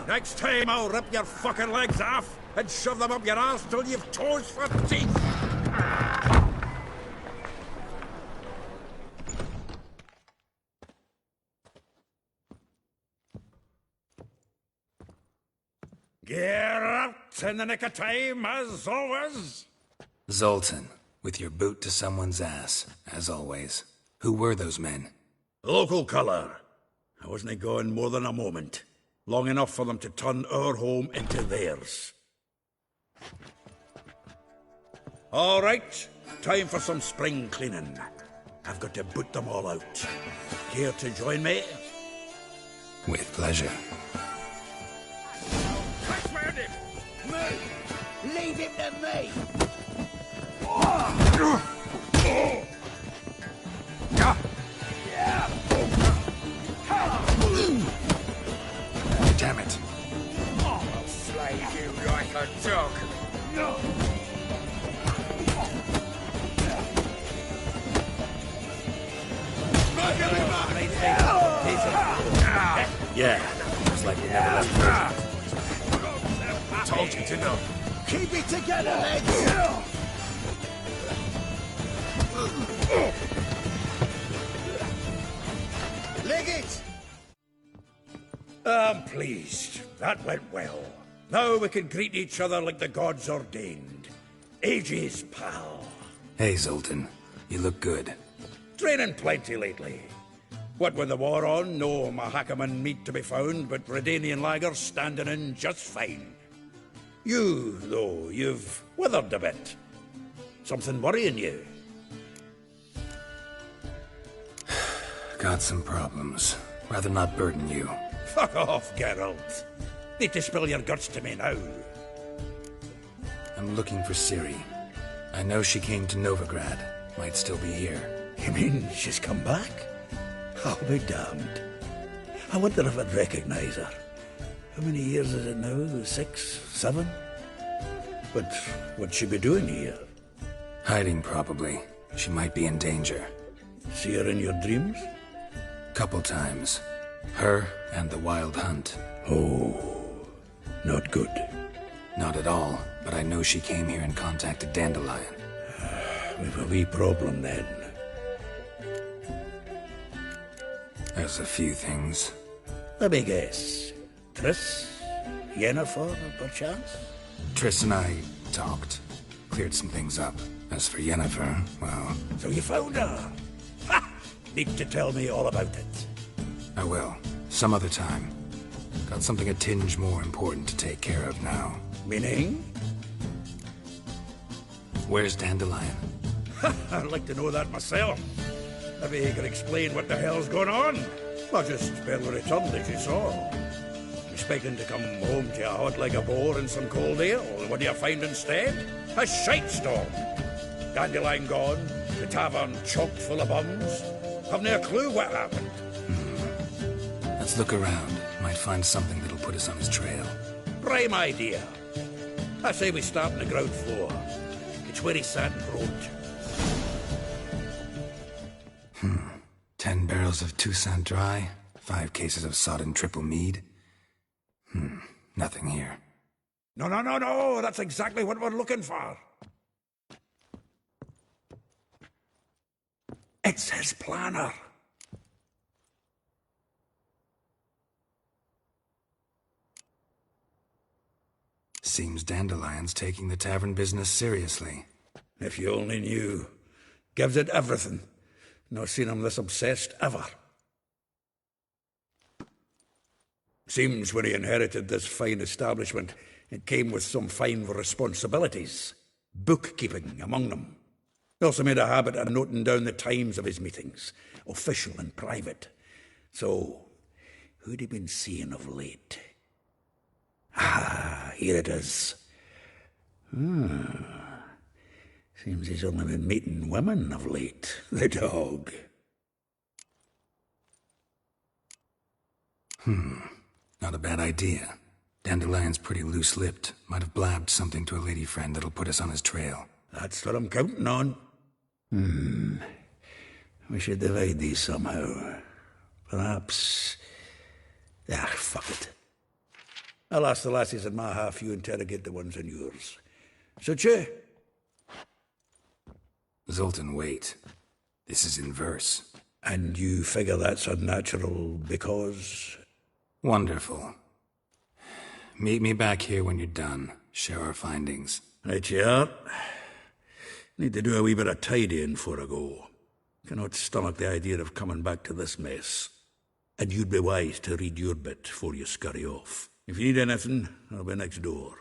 Next time I'll rip your fucking legs off and shove them up your arse till you've toes for teeth. Get out in the nick of time, as always. Zoltan, with your boot to someone's ass, as always. Who were those men? Local colour. I wasn't gone more than a moment. Long enough for them to turn our home into theirs. All right, time for some spring cleaning. I've got to boot them all out. Care to join me? With pleasure. Move! Leave him to me! Damn it. I'll slay you like a dog. Yeah, looks like we never left prison. Told you to know. Keep it together, lads! Leg it! I'm pleased. That went well. Now we can greet each other like the gods ordained. Ages, pal. Hey, Zoltan. You look good. Training plenty lately. What with the war on, no Mahakaman meat to be found, but Redanian lagers standing in just fine. You, though, you've withered a bit. Something worrying you? Got some problems. Rather not burden you. Fuck off, Geralt. Need to spill your guts to me now. I'm looking for Ciri. I know she came to Novigrad. Might still be here. You mean she's come back? I'll be damned. I wonder if I'd recognize her. How many years is it now? 6, 7? But what'd she be doing here? Hiding, probably. She might be in danger. See her in your dreams? Couple times. Her and the Wild Hunt. Oh, not good. Not at all, but I know she came here and contacted Dandelion. We've a wee problem then. There's a few things. Let me guess. Triss? Yennefer, perchance? Triss and I talked. Cleared some things up. As for Yennefer, well... So you found her? Ha! Need to tell me all about it. I will. Some other time. Got something a tinge more important to take care of now. Meaning? Where's Dandelion? I'd like to know that myself. Maybe he could explain what the hell's going on. Well, just barely returned, as you saw. Expecting to come home to a hot like a boar in some cold ale. What do you find instead? A shite storm. Dandelion gone, the tavern chock full of bums. Haven't a clue what happened. Let's look around. Might find something that'll put us on his trail. Prime idea. I say we start on the ground floor. It's where he sat and wrote. 10 barrels of Toussaint Dry, 5 cases of sodden triple mead. Nothing here. No, that's exactly what we're looking for. It's his planner. Seems Dandelion's taking the tavern business seriously. If you only knew. Gives it everything. Not seen him this obsessed ever. Seems when he inherited this fine establishment, it came with some fine responsibilities. Bookkeeping among them. He also made a habit of noting down the times of his meetings, official and private. So, who'd he been seeing of late? Ah, here it is. Seems he's only been meeting women of late, the dog. Not a bad idea. Dandelion's pretty loose-lipped. Might have blabbed something to a lady friend that'll put us on his trail. That's what I'm counting on. We should divide these somehow. Perhaps... fuck it. I'll ask the lassies in my half, you interrogate the ones in yours. Should you? Zoltan, wait. This is in verse. And you figure that's unnatural because... Wonderful. Meet me back here when you're done. Share our findings. Right you are. Need to do a wee bit of tidying before I go. Cannot stomach the idea of coming back to this mess. And you'd be wise to read your bit before you scurry off. If you need anything, I'll be next door.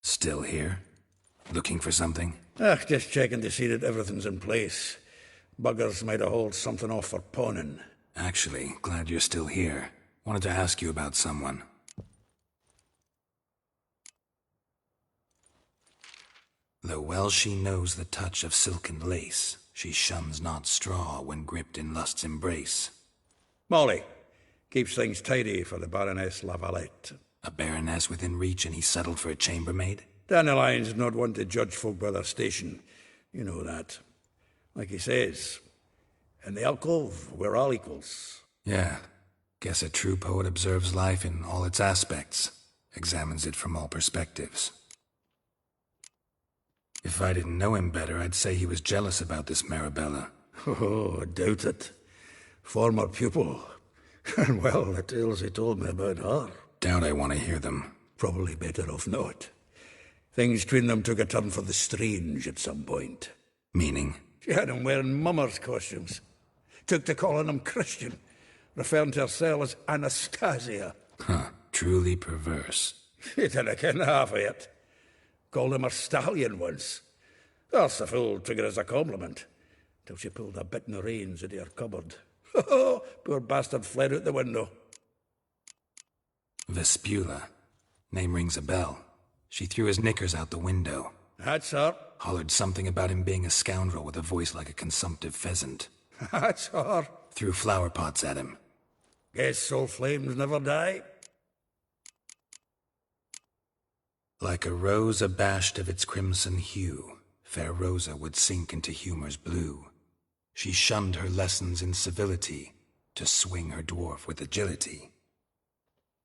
Still here? Looking for something? Just checking to see that everything's in place. Buggers might have hauled something off for pawning. Actually, glad you're still here. Wanted to ask you about someone. Though well she knows the touch of silken lace, she shuns not straw when gripped in lust's embrace. Molly. Keeps things tidy for the Baroness Lavalette. A baroness within reach and he settled for a chambermaid? Dandelion's not one to judge folk by their station. You know that. Like he says, in the alcove, we're all equals. Yeah. Guess a true poet observes life in all its aspects, examines it from all perspectives. If I didn't know him better, I'd say he was jealous about this Marabella. Oh, I doubt it. Former pupil. And well, the tales he told me about her. Doubt I want to hear them. Probably better off not. Things between them took a turn for the strange at some point. Meaning? She had him wearing mummers' costumes. Took to calling him Christian, referring to herself as Anastasia. Huh, truly perverse. She didn't ken half of it. Called him a stallion once. That's the fool took it as a compliment, till she pulled a bit in the reins into her cupboard. Poor bastard fled out the window. Vespula. Name rings a bell. She threw his knickers out the window. That's her. Hollered something about him being a scoundrel with a voice like a consumptive pheasant. That's her. Threw flower pots at him. Guess soul flames never die. Like a rose abashed of its crimson hue, fair Rosa would sink into humor's blue. She shunned her lessons in civility, to swing her dwarf with agility.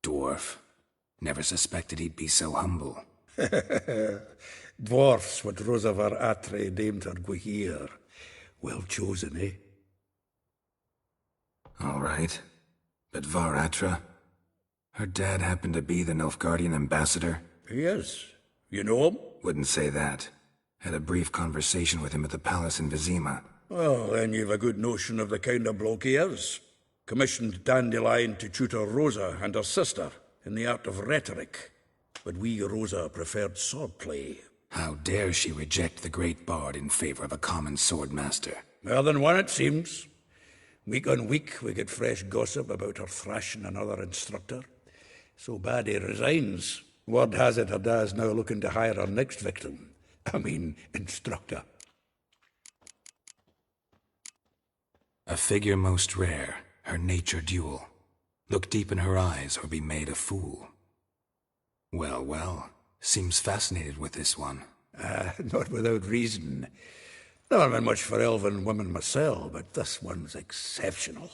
Dwarf. Never suspected he'd be so humble. Dwarfs what Rosa var Atre named her Guihir. Well chosen, eh? All right. But Var Atra? Her dad happened to be the Nilfgaardian ambassador? He is. You know him? Wouldn't say that. Had a brief conversation with him at the palace in Vizima. Well, then you've a good notion of the kind of bloke he is. Commissioned Dandelion to tutor Rosa and her sister in the art of rhetoric. But we, Rosa, preferred swordplay. How dare she reject the great bard in favor of a common swordmaster? More than one, it seems. Week on week, we get fresh gossip about her thrashing another instructor. So bad he resigns. Word has it her dad's now looking to hire her next victim. Instructor. A figure most rare, her nature dual. Look deep in her eyes or be made a fool. Well, well, seems fascinated with this one. Not without reason. Never been much for elven women myself, but this one's exceptional.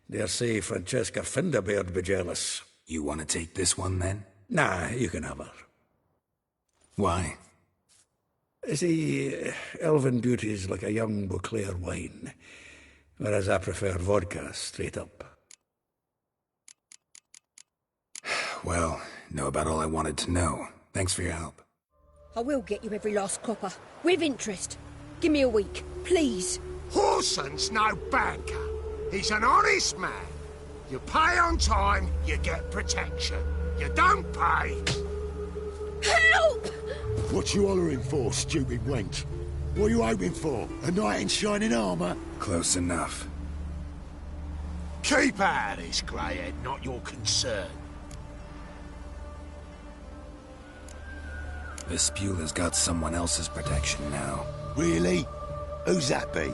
Dare say Francesca Finderbeard be jealous. You want to take this one, then? Nah, you can have her. Why? See, elven beauty's like a young Beauclair wine, whereas I prefer vodka straight up. Well, know about all I wanted to know. Thanks for your help. I will get you every last copper, with interest. Give me a week, please. Horson's no banker. He's an honest man. You pay on time, you get protection. You don't pay... Help! What you hollering for, stupid wench? What are you hoping for? A knight in shining armour? Close enough. Keep out of this, greyhead, not your concern. Vespula's got someone else's protection now. Really? Who's that be?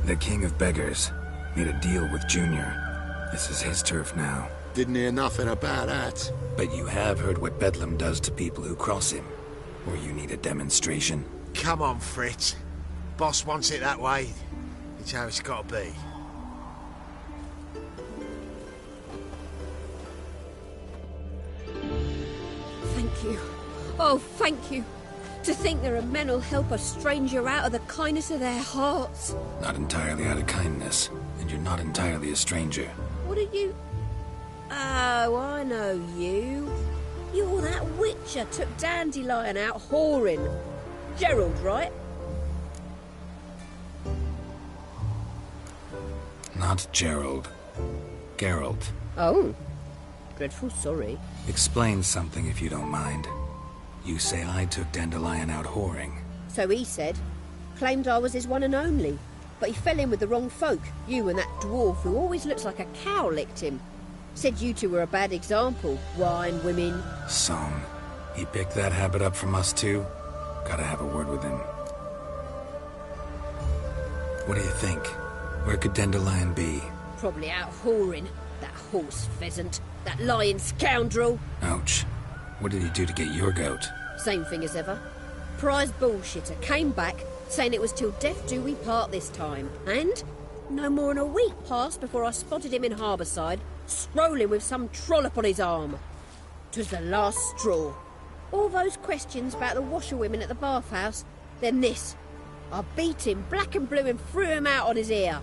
The king of beggars made a deal with Junior. This is his turf now. Didn't hear nothing about that. But you have heard what Bedlam does to people who cross him. Or you need a demonstration? Come on, Fritz. Boss wants it that way. It's how it's got to be. Thank you. Oh, thank you. To think there are men who'll help a stranger out of the kindness of their hearts. Not entirely out of kindness, and you're not entirely a stranger. What are you... Oh, I know you. You're that witcher took Dandelion out whoring. Gerald, right? Not Gerald. Geralt. Oh. Dreadful sorry. Explain something if you don't mind. You say I took Dandelion out whoring. So he said. Claimed I was his one and only. But he fell in with the wrong folk. You and that dwarf who always looks like a cow licked him. Said you two were a bad example. Wine, women... Song. He picked that habit up from us too? Gotta have a word with him. What do you think? Where could Dandelion be? Probably out whoring. That horse pheasant. That lying scoundrel. Ouch. What did he do to get your goat? Same thing as ever. Prize bullshitter came back, saying it was till death do we part this time. And no more than a week passed before I spotted him in Harbourside, strolling with some trollop on his arm. 'Twas the last straw. All those questions about the washerwomen at the bathhouse, then this. I beat him black and blue and threw him out on his ear.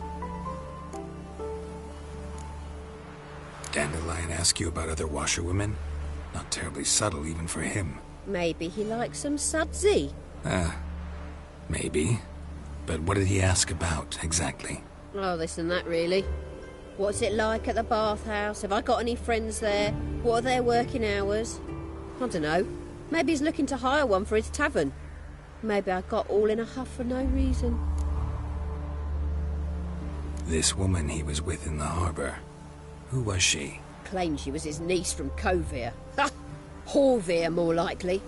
Dandelion ask you about other washerwomen? Not terribly subtle even for him. Maybe he likes some sudsy. Maybe. But what did he ask about, exactly? Oh, this and that, really. What's it like at the bathhouse? Have I got any friends there? What are their working hours? I don't know. Maybe he's looking to hire one for his tavern. Maybe I got all in a huff for no reason. This woman he was with in the harbour. Who was she? Claimed she was his niece from Kovir. Ha! Horvir, more likely.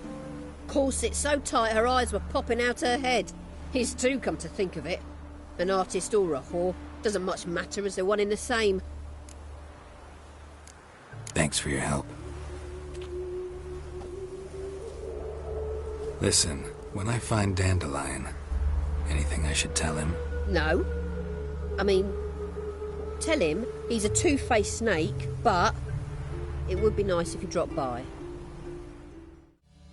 Corset so tight her eyes were popping out her head. His too, come to think of it. An artist or a whore. Doesn't much matter as they're one in the same. Thanks for your help. Listen, when I find Dandelion, anything I should tell him? No. I mean, tell him he's a two-faced snake, but it would be nice if he dropped by.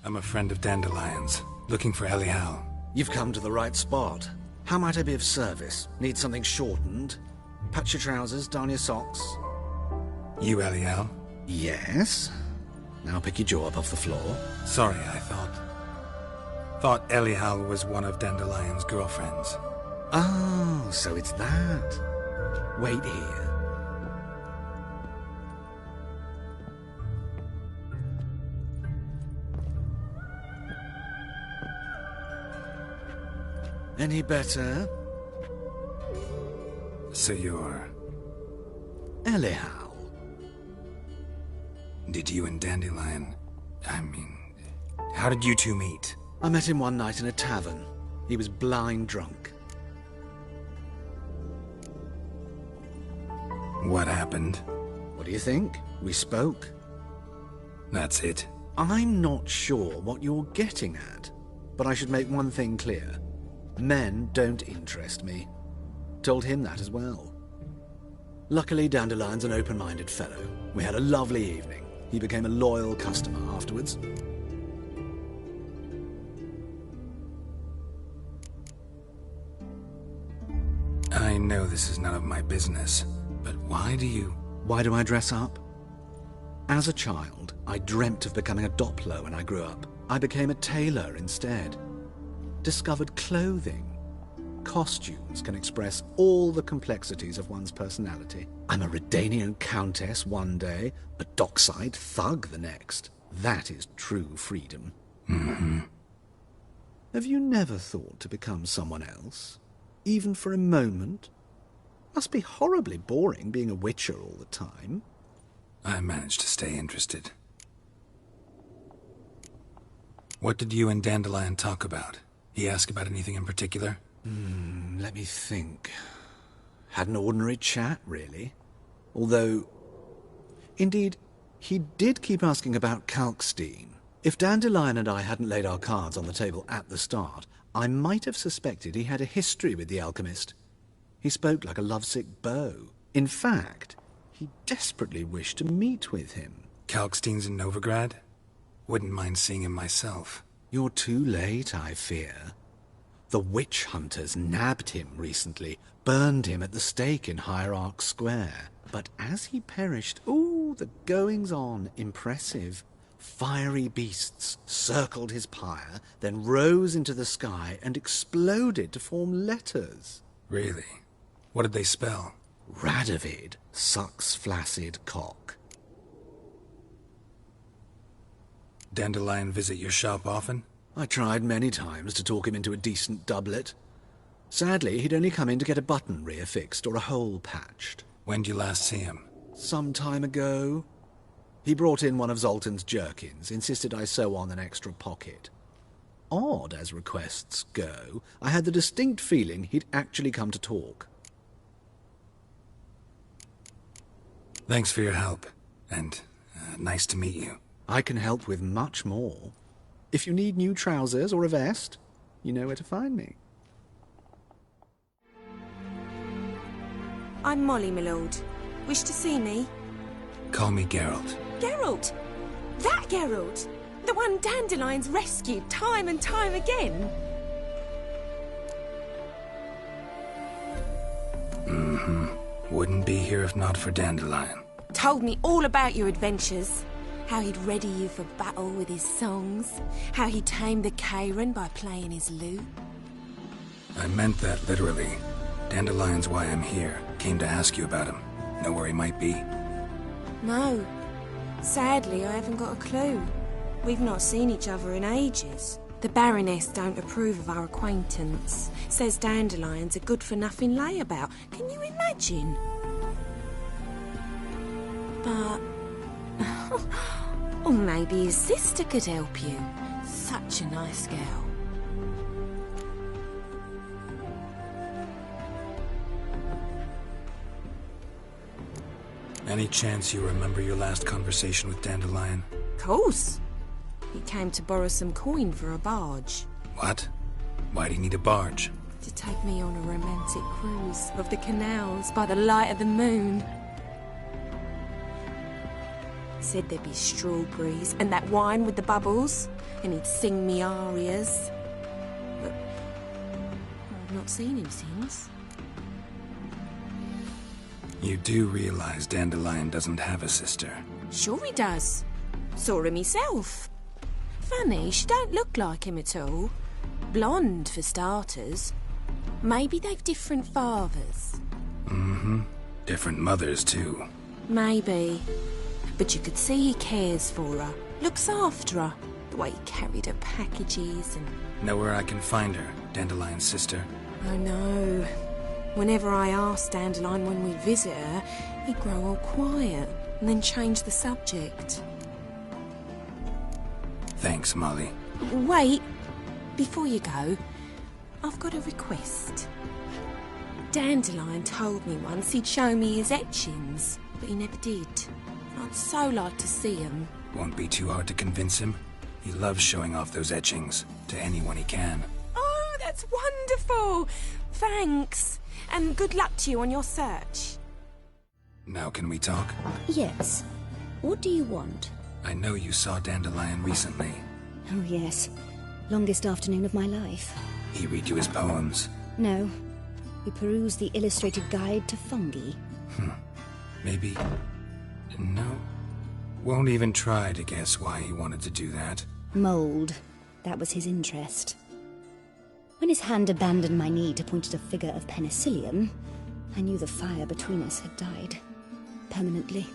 I'm a friend of Dandelion's, looking for Elial. You've come to the right spot. How might I be of service? Need something shortened? Patch your trousers, darn your socks. You Elial? Yes. Now pick your jaw up off the floor. Sorry, I thought Elial was one of Dandelion's girlfriends. Oh, so it's that. Wait here. Any better? So you're... Elial. Did you and Dandelion... how did you two meet? I met him one night in a tavern. He was blind drunk. What happened? What do you think? We spoke. That's it. I'm not sure what you're getting at, but I should make one thing clear. Men don't interest me. Told him that as well. Luckily, Dandelion's an open-minded fellow. We had a lovely evening. He became a loyal customer afterwards. I know this is none of my business, but why do you... Why do I dress up? As a child, I dreamt of becoming a Doppler when I grew up. I became a tailor instead. Discovered clothing. Costumes can express all the complexities of one's personality. I'm a Redanian countess one day, a dockside thug the next. That is true freedom. Mm-hmm. Have you never thought to become someone else? Even for a moment? Must be horribly boring being a witcher all the time. I managed to stay interested. What did you and Dandelion talk about? He asked about anything in particular? Let me think. Had an ordinary chat, really. Although, indeed, he did keep asking about Kalkstein. If Dandelion and I hadn't laid our cards on the table at the start, I might have suspected he had a history with the alchemist. He spoke like a lovesick beau. In fact, he desperately wished to meet with him. Kalkstein's in Novigrad? Wouldn't mind seeing him myself. You're too late, I fear. The witch hunters nabbed him recently, burned him at the stake in Hierarch Square. But as he perished, the goings-on, impressive. Fiery beasts circled his pyre, then rose into the sky and exploded to form letters. Really? What did they spell? Radovid sucks flaccid cock. Dandelion visit your shop often? I tried many times to talk him into a decent doublet. Sadly, he'd only come in to get a button reaffixed or a hole patched. When'd you last see him? Some time ago. He brought in one of Zoltan's jerkins, insisted I sew on an extra pocket. Odd as requests go, I had the distinct feeling he'd actually come to talk. Thanks for your help, and nice to meet you. I can help with much more. If you need new trousers or a vest, you know where to find me. I'm Molly, my lord. Wish to see me? Call me Geralt. Geralt! That Geralt! The one Dandelion's rescued time and time again! Wouldn't be here if not for Dandelion. Told me all about your adventures. How he'd ready you for battle with his songs. How he tamed the Kairan by playing his lute. I meant that literally. Dandelion's why I'm here. Came to ask you about him. Know where he might be? No. Sadly, I haven't got a clue. We've not seen each other in ages. The Baroness don't approve of our acquaintance. Says Dandelion's a good-for-nothing layabout. Can you imagine? But... or maybe his sister could help you. Such a nice girl. Any chance you remember your last conversation with Dandelion? Course. He came to borrow some coin for a barge. What? Why'd he need a barge? To take me on a romantic cruise of the canals by the light of the moon. Said there'd be strawberries and that wine with the bubbles, and he'd sing me arias. But I've not seen him since. You do realize Dandelion doesn't have a sister? Sure he does. Saw him myself. Funny, she don't look like him at all. Blonde, for starters. Maybe they've different fathers. Different mothers, too. Maybe. But you could see he cares for her. Looks after her. The way he carried her packages and... Know where I can find her, Dandelion's sister? I know. Whenever I asked Dandelion when we'd visit her, he'd grow all quiet and then change the subject. Thanks, Molly. Wait. Before you go, I've got a request. Dandelion told me once he'd show me his etchings, but he never did. I'd so like to see them. Won't be too hard to convince him. He loves showing off those etchings to anyone he can. Oh, that's wonderful! Thanks. And good luck to you on your search. Now can we talk? Yes. What do you want? I know you saw Dandelion recently. Oh, yes. Longest afternoon of my life. He read you his poems? No. We perused the illustrated guide to fungi. Maybe... No. Won't even try to guess why he wanted to do that. Mold. That was his interest. When his hand abandoned my knee to point at a figure of penicillium, I knew the fire between us had died. Permanently.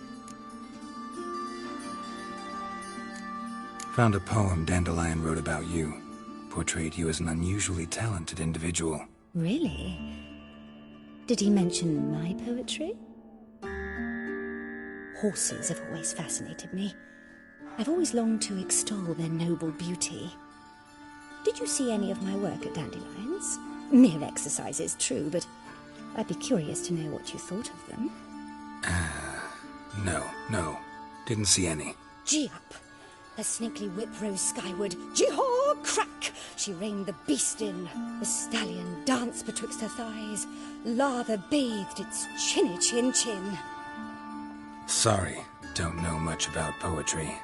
Found a poem Dandelion wrote about you. Portrayed you as an unusually talented individual. Really? Did he mention my poetry? Horses have always fascinated me. I've always longed to extol their noble beauty. Did you see any of my work at Dandelion's? Mere exercises, true, but I'd be curious to know what you thought of them. No. Didn't see any. Gee up! The snakely whip rose skyward. Gee-haw! Crack! She reined the beast in. The stallion danced betwixt her thighs. Lather bathed its chinny chin. Sorry, don't know much about poetry.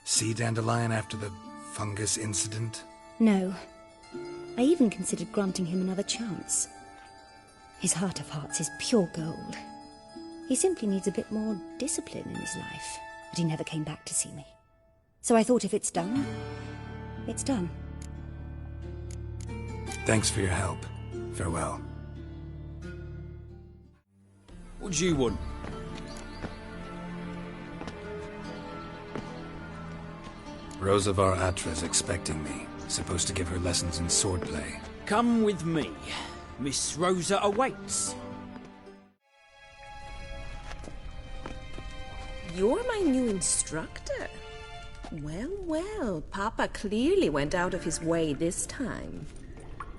See Dandelion after the fungus incident? No. I even considered granting him another chance. His heart of hearts is pure gold. He simply needs a bit more discipline in his life. But he never came back to see me. So I thought if it's done, it's done. Thanks for your help. Farewell. What do you want? Rosa var Atra's expecting me. Supposed to give her lessons in swordplay. Come with me. Miss Rosa awaits. You're my new instructor. Well, Papa clearly went out of his way this time.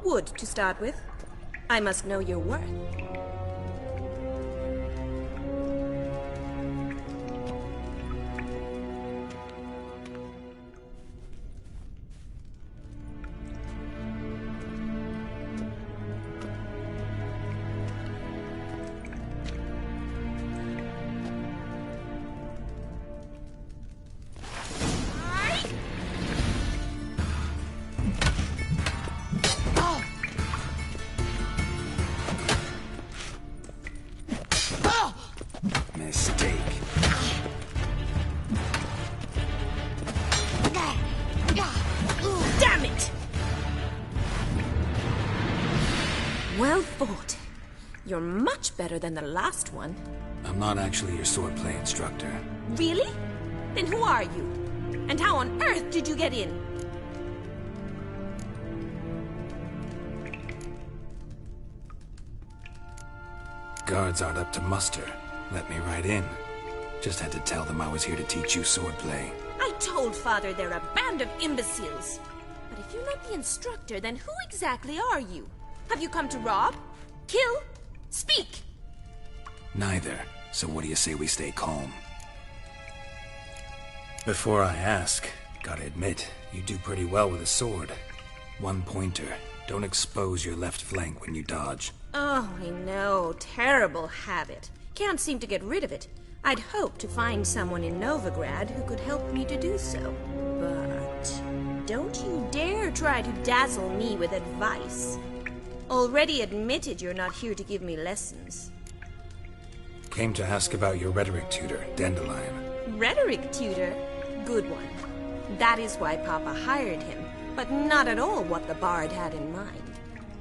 Wood, to start with. I must know your worth. Well fought. You're much better than the last one. I'm not actually your swordplay instructor. Really? Then who are you? And how on earth did you get in? Guards aren't up to muster. Let me right in. Just had to tell them I was here to teach you swordplay. I told Father they're a band of imbeciles. But if you're not the instructor, then who exactly are you? Have you come to rob? Kill? Speak! Neither. So what do you say we stay calm? Before I ask, gotta admit, you do pretty well with a sword. One pointer. Don't expose your left flank when you dodge. Oh, I know. Terrible habit. Can't seem to get rid of it. I'd hoped to find someone in Novigrad who could help me to do so. But don't you dare try to dazzle me with advice. Already admitted you're not here to give me lessons. Came to ask about your rhetoric tutor, Dandelion. Rhetoric tutor? Good one. That is why Papa hired him, but not at all what the bard had in mind.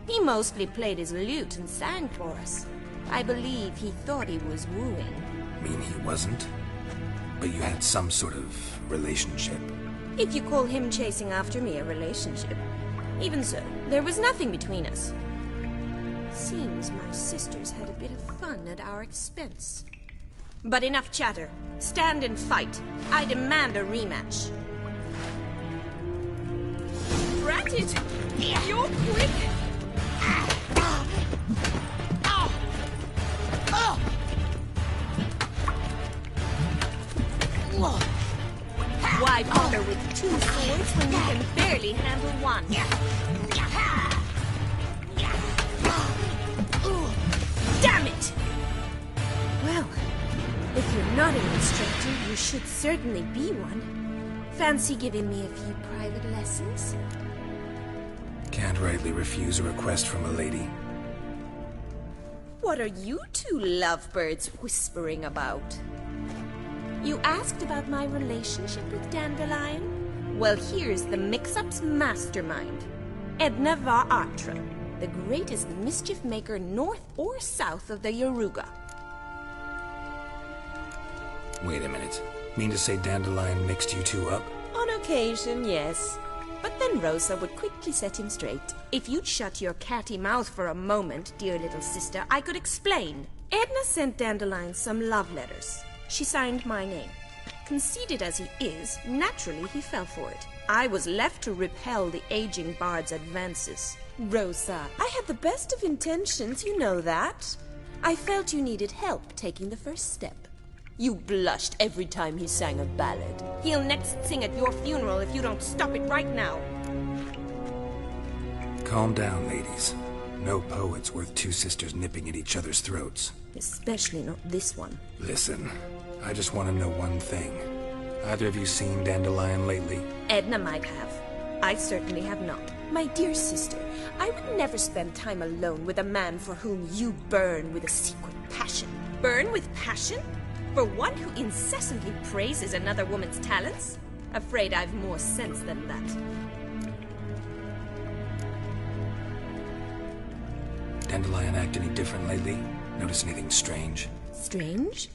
He mostly played his lute and sang for us. I believe he thought he was wooing. Mean he wasn't? But you had some sort of relationship. If you call him chasing after me a relationship. Even so, there was nothing between us. Seems my sisters had a bit of fun at our expense. But enough chatter. Stand and fight. I demand a rematch. Drat it! You're quick! Why bother with two swords when you can barely handle one? Damn it! Well, if you're not an instructor, you should certainly be one. Fancy giving me a few private lessons? Can't rightly refuse a request from a lady. What are you two lovebirds whispering about? You asked about my relationship with Dandelion? Well, here's the mix-up's mastermind. Edna var Atra, the greatest mischief maker north or south of the Yaruga. Wait a minute. Mean to say Dandelion mixed you two up? On occasion, yes. But then Rosa would quickly set him straight. If you'd shut your catty mouth for a moment, dear little sister, I could explain. Edna sent Dandelion some love letters. She signed my name. Conceited as he is, naturally he fell for it. I was left to repel the aging bard's advances. Rosa, I had the best of intentions, you know that. I felt you needed help taking the first step. You blushed every time he sang a ballad. He'll next sing at your funeral if you don't stop it right now. Calm down, ladies. No poet's worth two sisters nipping at each other's throats. Especially not this one. Listen, I just want to know one thing. Either of you seen Dandelion lately? Edna might have. I certainly have not. My dear sister, I would never spend time alone with a man for whom you burn with a secret passion. Burn with passion? For one who incessantly praises another woman's talents? Afraid I've more sense than that. Dandelion act any different lately? Notice anything strange? Strange?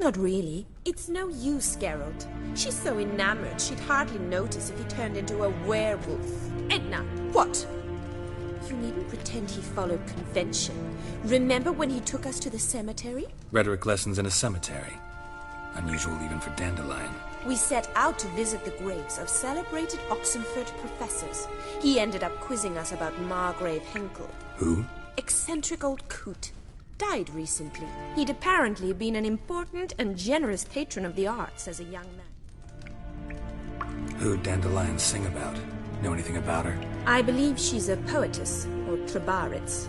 Not really. It's no use, Geralt. She's so enamored she'd hardly notice if he turned into a werewolf. Edna! What? You needn't pretend he followed convention. Remember when he took us to the cemetery? Rhetoric lessons in a cemetery. Unusual even for Dandelion. We set out to visit the graves of celebrated Oxenford professors. He ended up quizzing us about Margrave Henkel. Who? Eccentric old coot. Died recently. He'd apparently been an important and generous patron of the arts as a young man. Who'd Dandelion sing about? Know anything about her? I believe she's a poetess, or trebaritz.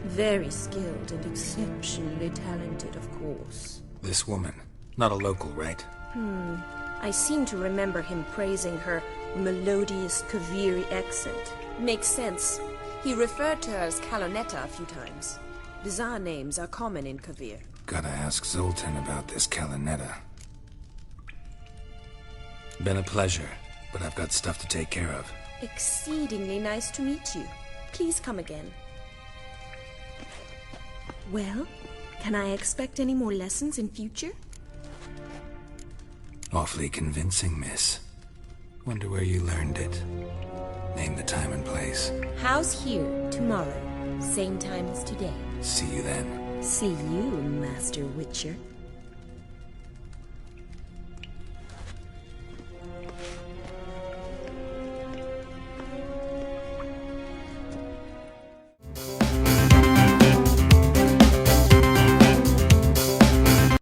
Very skilled and exceptionally talented, of course. This woman. Not a local, right? I seem to remember him praising her melodious Kaviri accent. Makes sense. He referred to her as Calonetta a few times. Bizarre names are common in Kavir. Gotta ask Zoltan about this Calonetta. Been a pleasure, but I've got stuff to take care of. Exceedingly nice to meet you. Please come again. Well, can I expect any more lessons in future? Awfully convincing, miss. Wonder where you learned it. Name the time and place. House here, tomorrow. Same time as today. See you then. See you, Master Witcher.